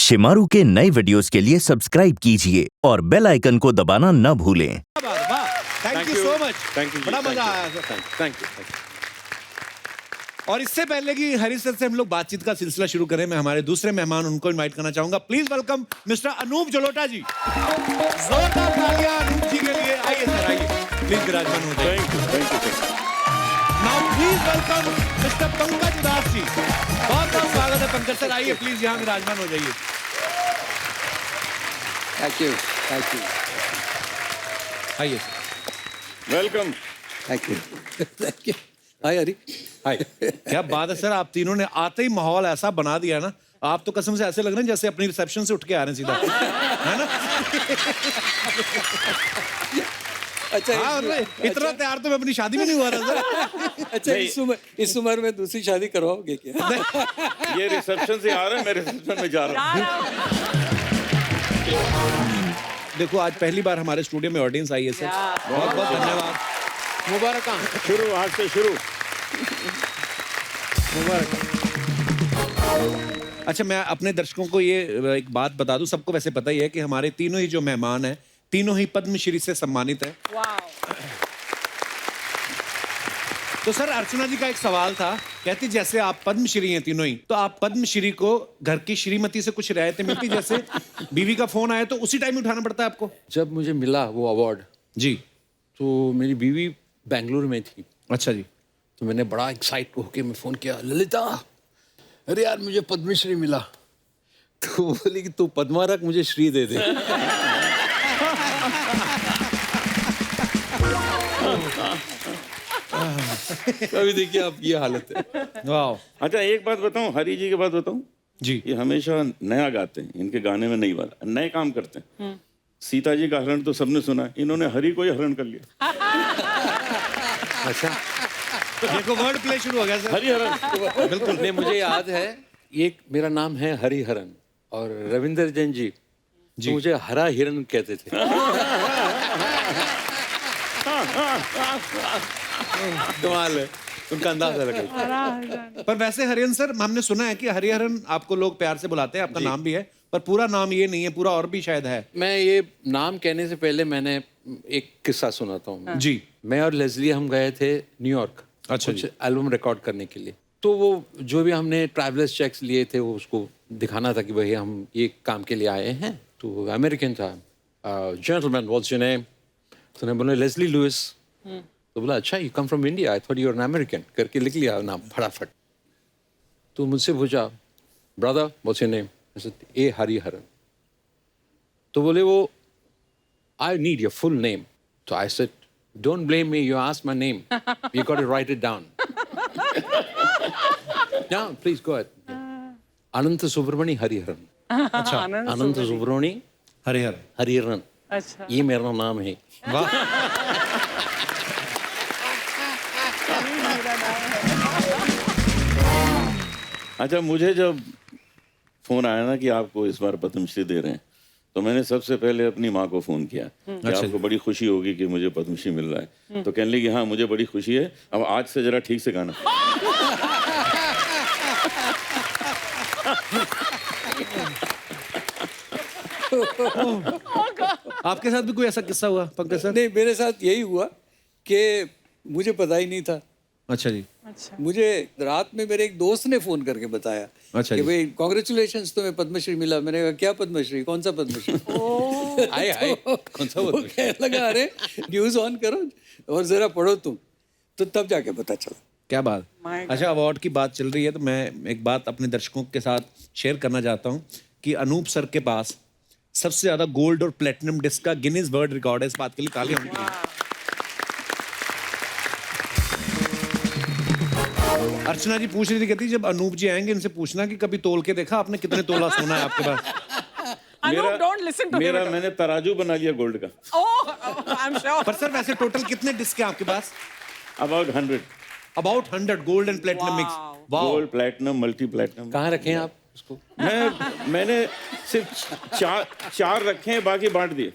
शिमारू के नए वीडियोस के लिए सब्सक्राइब कीजिए और बेल आइकन को दबाना न भूलें। Thank you so much. Thank you, बड़ा मजा आया सर। Thank you. और इससे पहले कि हरी सर से हम लोग बातचीत का सिलसिला शुरू करें, मैं हमारे दूसरे मेहमान उनको इनवाइट करना चाहूंगा। Please welcome mister Anup Jalota ji. जोरदार तालियां अनूप जी के लिए। आइए सर, आइए प्लीज विराजमान हो जाइए। Thank you. Now please welcome mister Pankaj Das ji. बहुत बहुत स्वागत है पंकज सर। आइए प्लीज यहाँ विराजमान हो जाइए। Thank you. आइए वेलकम। Thank you. हाय हरी। हाय। क्या बात है सर, आप तीनों ने आते ही माहौल ऐसा बना दिया ना, आप तो कसम से ऐसे लग रहे हैं जैसे अपनी रिसेप्शन से उठ के आ रहे हैं सीधा, है ना? अच्छा हाँ, इतना तैयार तो मैं अपनी शादी में नहीं हुआ था सर। अच्छा इस उम्र में दूसरी शादी करवाओगे क्या? ये रिसेप्शन से आ रहा है, मैं रिसेप्शन में जा रहा हूँ। देखो आज पहली बार हमारे स्टूडियो में ऑडियंस आई है सर। बहुत बहुत धन्यवाद। मुबारक। शुरू आज से शुरू। मुबारक। अच्छा, मैं अपने दर्शकों को ये एक बात बता दूं, सबको वैसे पता ही है कि हमारे तीनों ही जो मेहमान हैं, तीनों ही पद्मश्री से सम्मानित हैं। तो सर अर्चना जी का एक सवाल था, कहती जैसे आप पद्मश्री हैं तीनों ही, तो आप पद्मश्री को घर की श्रीमती से कुछ रियायतें मिलती, जैसे बीवी का फोन आया तो उसी टाइम उठाना पड़ता है आपको? जब मुझे मिला वो अवार्ड जी। तो मेरी बीवी बेंगलुरु में थी। अच्छा जी। तो मैंने बड़ा एक्साइट होके मैं फोन किया, ललिता अरे यार मुझे पद्मश्री मिला। तो बोली कि तू पद्मा रख, मुझे श्री दे दे। अभी देखिए आप ये हालत है। वाह। अच्छा एक बात बताऊं, हरी जी की बात बताऊं जी। ये हमेशा नया गाते हैं, इनके गाने में नहीं वाला, नए काम करते हैं। सीता जी का हरण तो सबने सुना है, इन्होंने हरी को ही हरण कर लिया। अच्छा देखो वर्ड प्ले शुरू हो गया सर। हरी हरण। बिल्कुल नहीं, मुझे याद है एक मेरा नाम है हरिहरन और रविंदर जैन जी तो मुझे हरा हिरन कहते थे। कमाल है, उनका अंदाजा लगा। पर वैसे हरिहरन सर, हमने सुना है कि हरिहरन आपको लोग प्यार से बुलाते हैं, आपका नाम भी है, पर पूरा नाम ये नहीं है, पूरा और भी शायद है। मैं ये नाम कहने से पहले मैंने एक किस्सा सुनाता हूँ। जी। मैं और लेस्ली हम गए थे न्यूयॉर्क अच्छा कुछ एल्बम रिकॉर्ड करने के लिए। तो वो जो भी हमने ट्रैवलर्स चेक्स लिए थे वो उसको दिखाना था कि भाई हम ये काम के लिए आए हैं। तो अमेरिकन था। Gentleman what's your name? तो मैं बोला लेस्ली लुइस। तो बोला अच्छा you come from India, I thought you are an American, करके लिख लिया नाम फटाफट। तो मुझसे पूछा brother what's your name? A Hariharan. तो बोले वो I need your full name. तो I said don't blame me, you asked my name, you got to write it down. Yeah, please go ahead. Anant Subramani Hariharan. अच्छा। अनंत सुब्रमणी हरिहर। हरिहरन। अच्छा। ये मेरा नाम है। वाह। अच्छा मुझे जब फोन आया ना कि आपको इस बार पद्मश्री दे रहे हैं, तो मैंने सबसे पहले अपनी माँ को फोन किया कि आपको बड़ी खुशी होगी कि मुझे पद्मश्री मिल रहा है। तो कहने लगी हाँ मुझे बड़ी खुशी है, अब आज से जरा ठीक से गाना। आपके साथ भी कोई ऐसा किस्सा हुआ पंकज सर? नहीं, मेरे साथ यही हुआ कि मुझे पता ही नहीं था। अच्छा जी। अच्छा। मुझे रात में मेरे एक दोस्त ने फोन करके बताया अच्छा कि जी। भाई कॉन्ग्रेचुलेशंस तुम्हें पद्मश्री मिला। मैंने कहा क्या पद्मश्री, कौन सा पद्मश्री? हाय हाय कौन सा पद्मश्री? कहने लगा अरे न्यूज ऑन करो और जरा पढ़ो तुम। तो तब जाके पता चला। क्या बात। अच्छा, अवार्ड की बात चल रही है तो मैं एक बात अपने दर्शकों के साथ शेयर करना चाहता हूँ कि अनूप सर के पास सबसे ज्यादा गोल्ड और प्लेटिनम डिस्क का गिनीज वर्ल्ड रिकॉर्ड है। इस बात के लिए तालियां होनी चाहिए। अर्चना जी पूछ रही थी, कहती जब अनूप जी आएंगे इनसे पूछना कि कभी तोल के देखा आपने कितने तोला सोना है आपके पास। Anup, don't listen to मेरा him. मैंने तराजू बना लिया गोल्ड का। Oh, I'm sure. पर सर वैसे टोटल कितने डिस्क है आपके पास? About 100। About 100 gold and platinum mix. Wow. Gold platinum multi platinum. कहाँ रखे हैं आप उसको? मैंने सिर्फ चार रखे हैं, बाकी बांट दिए।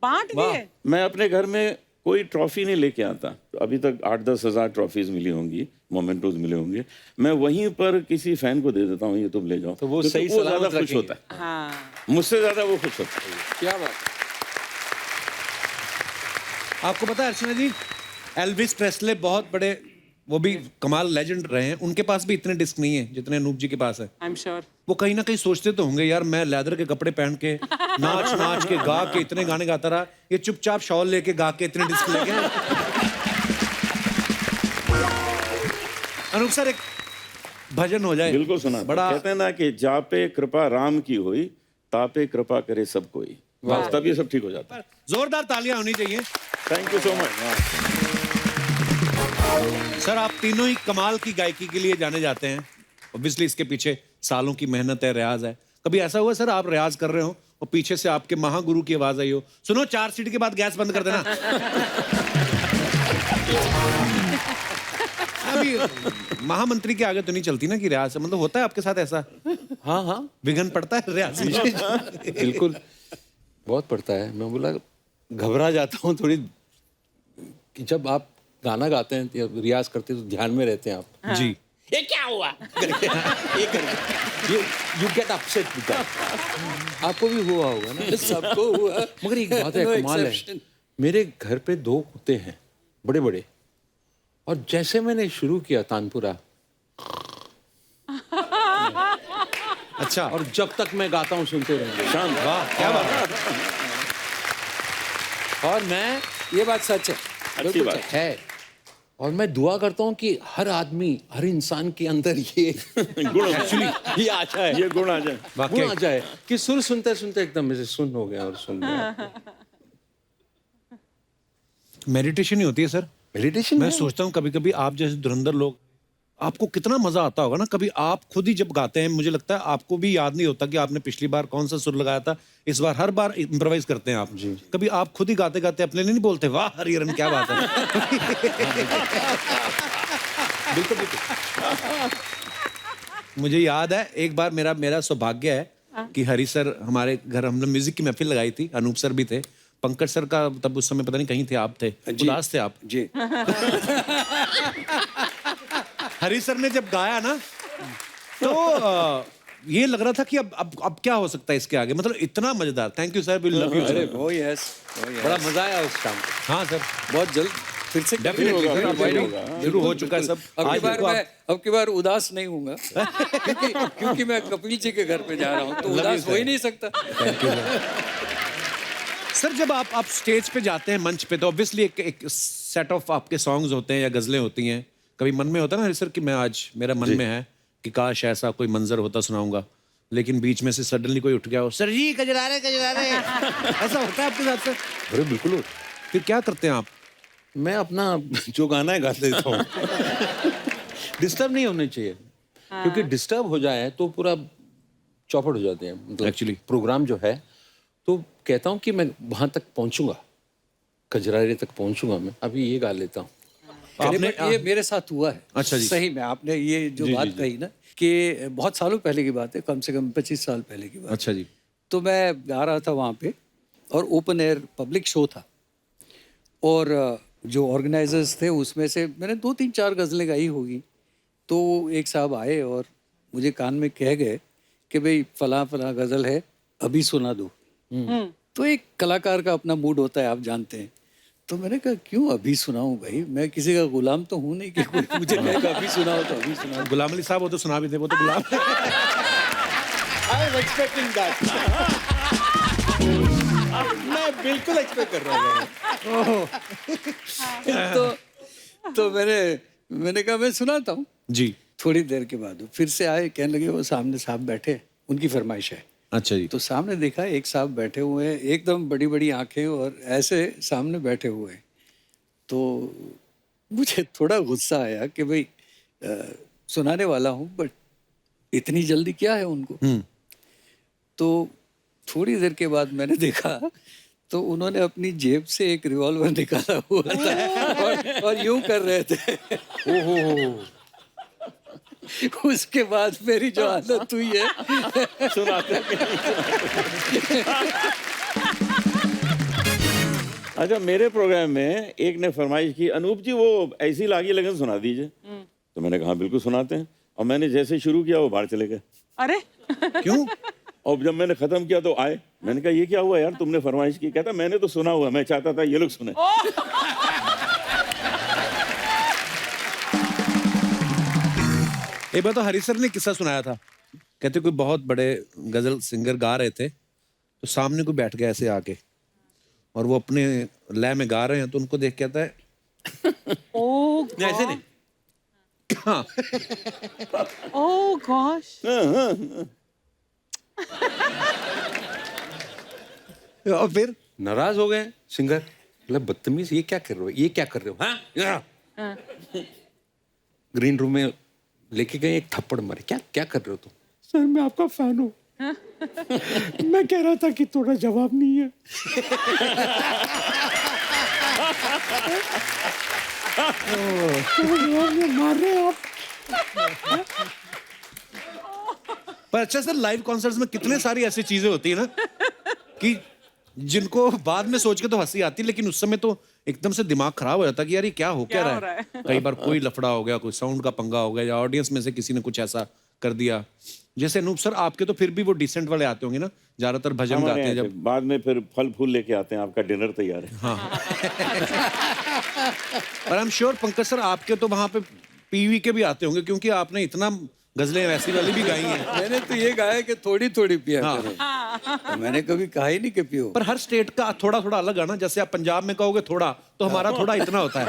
बांट दिए। मैं अपने घर में कोई ट्रॉफी नहीं लेके आता। तो अभी तक 8-10 हज़ार ट्रॉफीज मिली होंगी, मोमेंटोज मिले होंगे, मैं वहीं पर किसी फैन को दे देता हूँ, ये तुम ले जाओ, तो वो क्योंकि सही ज़्यादा सलामत खुश रखेंगे। होता है, हाँ मुझसे ज़्यादा वो खुश होता है। क्या बात। आपको पता है अर्चना जी, एल्विस प्रेस्ले बहुत बड़े, वो भी कमाल लेजेंड रहे हैं, उनके पास भी इतने डिस्क नहीं है जितने अनूप जी के पास है। I'm sure. वो कहीं ना कहीं सोचते तो होंगे, यार मैं लेदर के कपड़े पहन के नाच नाच के गा के इतने गाने गाता रहा, ये चुपचाप शॉल लेके गा के इतने डिस्क लेके आए। अनूप सर एक भजन हो जाए। बिल्कुल सुना। बड़ा कहते हैं ना कि जापे कृपा राम की होई, तापे कृपा करे सब कोई, बस तब ये सब ठीक हो जाता है। जोरदार तालियां होनी चाहिए। Thank you so much. Sir आप तीनों ही कमाल की गायकी के लिए जाने जाते हैं। ऑब्वियसली इसके पीछे सालों की मेहनत है, रियाज है। कभी ऐसा हुआ सर आप रियाज कर रहे हो और पीछे से आपके महागुरु की आवाज आई हो, सुनो 4 सीट के बाद गैस बंद कर देना? अभी महामंत्री के आगे तो नहीं चलती ना कि रियाज से, मतलब होता है आपके साथ ऐसा? हाँ हाँ विघन पड़ता है रियाज में? बिल्कुल, बहुत पड़ता है। मैं बोला घबरा जाता हूँ थोड़ी, कि जब आप गाना गाते हैं या रियाज करते हैं तो ध्यान में रहते हैं आप। जी। ये क्या हुआ करके ये करके you get upset with that. आपको भी हुआ होगा ना? सबको हुआ। मगर एक बात है, कमाल है, मेरे घर पे 2 कुत्ते हैं बड़े बड़े, और जैसे मैंने शुरू किया तानपुरा, अच्छा। और जब तक मैं गाता हूँ सुनते रहेंगे। शांत, वाह क्या बात है। और मैं, ये बात सच है, अच्छी बात है, और मैं दुआ करता हूँ कि हर आदमी, हर इंसान के अंदर ये गुण एक्चुअली ये आ जाए, ये गुण आ जाए। गुण आ जाए कि सुर सुनते सुनते एकदम से सुन हो गया और सुन गया। मेडिटेशन ही होती है सर। मेडिटेशन मैं सोचता हूँ कभी कभी आप जैसे धुरंधर लोग, आपको कितना मजा आता होगा ना। कभी आप खुद ही जब गाते हैं, मुझे लगता है आपको भी याद नहीं होता कि आपने पिछली बार कौन सा सुर लगाया था। इस बार हर बार इम्प्रोवाइज करते हैं आप जी। कभी आप खुद ही गाते गाते अपने लिए नहीं बोलते, वाह हरिहरन क्या बात है? बिल्कुल बिल्कुल। मुझे याद है एक बार मेरा सौभाग्य है कि हरी सर हमारे घर, हमने म्यूजिक की महफिल लगाई थी, अनूप सर भी थे, पंकज सर का तब उस समय पता नहीं कहीं थे, आप थे, उदास थे आप जी। हरी सर ने जब गाया ना तो ये लग रहा था कि अब क्या हो सकता है इसके आगे, मतलब इतना मजेदार। Thank you sir, we love you. अरे वो यस, बड़ा मजा आया उस शाम को। हाँ सर, बहुत जल्द फिर से डेफिनेटली जरूर हो चुका है सब। अब की आज बार देखो मैं अब की बार उदास नहीं हूँगा क्योंकि मैं कपिल जी के घर पे जा रहा हूँ, तो उदास हो ही नहीं सकता। सर जब आप स्टेज पे जाते हैं, मंच पे, तो ऑब्वियसली एक सेट ऑफ आपके सॉन्ग्स होते हैं या गजलें होती हैं। कभी मन में होता है ना हरी सर कि मैं आज, मेरा मन में है कि काश ऐसा कोई मंजर होता सुनाऊंगा, लेकिन बीच में से सडनली कोई उठ गया हो, सर जी कजरा रहे ऐसा होता है आपके साथ सर? अरे बिल्कुल। फिर क्या करते हैं आप? मैं अपना जो गाना है गा देता हूँ। डिस्टर्ब नहीं होने चाहिए, क्योंकि डिस्टर्ब हो जाए तो पूरा चौपट हो जाते हैं, मतलब एक्चुअली प्रोग्राम जो है। तो कहता हूँ कि मैं वहां तक पहुंचूंगा, कजरारे तक पहुंचूंगा, मैं अभी ये गा लेता हूँ। आपने ये मेरे साथ हुआ है। अच्छा जी। सही में आपने ये जो बात कही ना कि बहुत सालों पहले की बात है, कम से कम 25 साल पहले की बात। अच्छा जी। तो मैं गा रहा था वहाँ पे, और ओपन एयर पब्लिक शो था, और जो ऑर्गेनाइजर्स थे उसमें से मैंने 2-3-4 गज़लें गाई होगी। तो एक साहब आए और मुझे कान में कह गए कि भाई फला फला गज़ल है, अभी सुना दो। तो एक कलाकार का अपना मूड होता है, आप जानते हैं। तो मैंने कहा क्यों अभी सुनाऊं भाई, मैं किसी का गुलाम तो हूं नहीं कि कोई मुझे कहेगा अभी सुनाओ तो अभी सुनाओ। गुलाम अली साहब वो तो सुना भी थे, वो तो गुलाम। I was expecting that. मैं बिल्कुल एक्सपेक्ट कर रहा था। तो मैंने कहा मैं सुनाता हूँ जी। थोड़ी देर के बाद फिर से आए, कहने लगे वो सामने साहब बैठे, उनकी फरमाइश है। अच्छा जी। तो सामने देखा एक साहब बैठे हुए हैं, एकदम बड़ी बड़ी आंखें और ऐसे सामने बैठे हुए हैं। तो मुझे थोड़ा गुस्सा आया कि भाई सुनाने वाला हूँ, बट इतनी जल्दी क्या है उनको। तो थोड़ी देर के बाद मैंने देखा तो उन्होंने अपनी जेब से एक रिवॉल्वर निकाला हुआ था और यूं कर रहे थे। ओहो। उसके बाद मेरी जो हालत हुई है सुनाते अच्छा, मेरे प्रोग्राम में एक ने फरमाइश की, अनूप जी वो ऐसी लागी लगन सुना दीजिए। तो मैंने कहा बिल्कुल सुनाते हैं, और मैंने जैसे शुरू किया वो बाहर चले गए। अरे क्यों? और जब मैंने खत्म किया तो आए, मैंने कहा ये क्या हुआ यार, तुमने फरमाइश की? कहता मैंने तो सुना हुआ, मैं चाहता था ये लोग सुने। एक बार तो हरी सर ने किस्सा सुनाया था, कहते कोई बहुत बड़े गजल सिंगर गा रहे थे, तो सामने कोई बैठ गया ऐसे आके, और वो अपने लय में गा रहे हैं, तो उनको देख के आता है oh नहीं, ऐसे नहीं, हाँ, oh gosh. और फिर नाराज हो गए सिंगर, मतलब बदतमीज, ये क्या कर रहे हो, ये क्या कर रहे हो, हाँ? ग्रीन रूम में लेके गए, एक थप्पड़ मारे, क्या क्या कर रहे हो तुम? सर मैं आपका फैन हूँ। मैं कह रहा था कि थोड़ा जवाब नहीं है। मार रहे हो आप। पर अच्छा सर, लाइव कॉन्सर्ट्स में कितने सारी ऐसी चीजें होती है ना कि जिनको बाद में सोच के तो हंसी आती है, लेकिन उस समय तो एकदम से दिमाग खराब हो जाता है कि यार ये क्या हो क्या रहा है। कई बार कोई लफड़ा हो गया, कोई साउंड का पंगा हो गया, या ऑडियंस में से किसी ने कुछ ऐसा कर दिया। जैसे अनूप सर आपके तो फिर भी वो डिसेंट वाले आते होंगे ना, ज्यादातर भजन गाते हैं जब, बाद में फिर फल फूल लेके आते हैं, आपका डिनर तैयार है। पर I am sure Pankaj sir आपके तो वहां पे पीवी के भी आते होंगे, क्योंकि आपने इतना गजलें वैसी वाली भी गाई हैं। मैंने तो ये गाया कि थोड़ी थोड़ी पिया करो। तो मैंने कभी कहा ही नहीं कि पियो। पर हर स्टेट का थोड़ा थोड़ा अलग है ना, जैसे आप पंजाब में कहोगे थोड़ा, तो हमारा थोड़ा इतना होता है।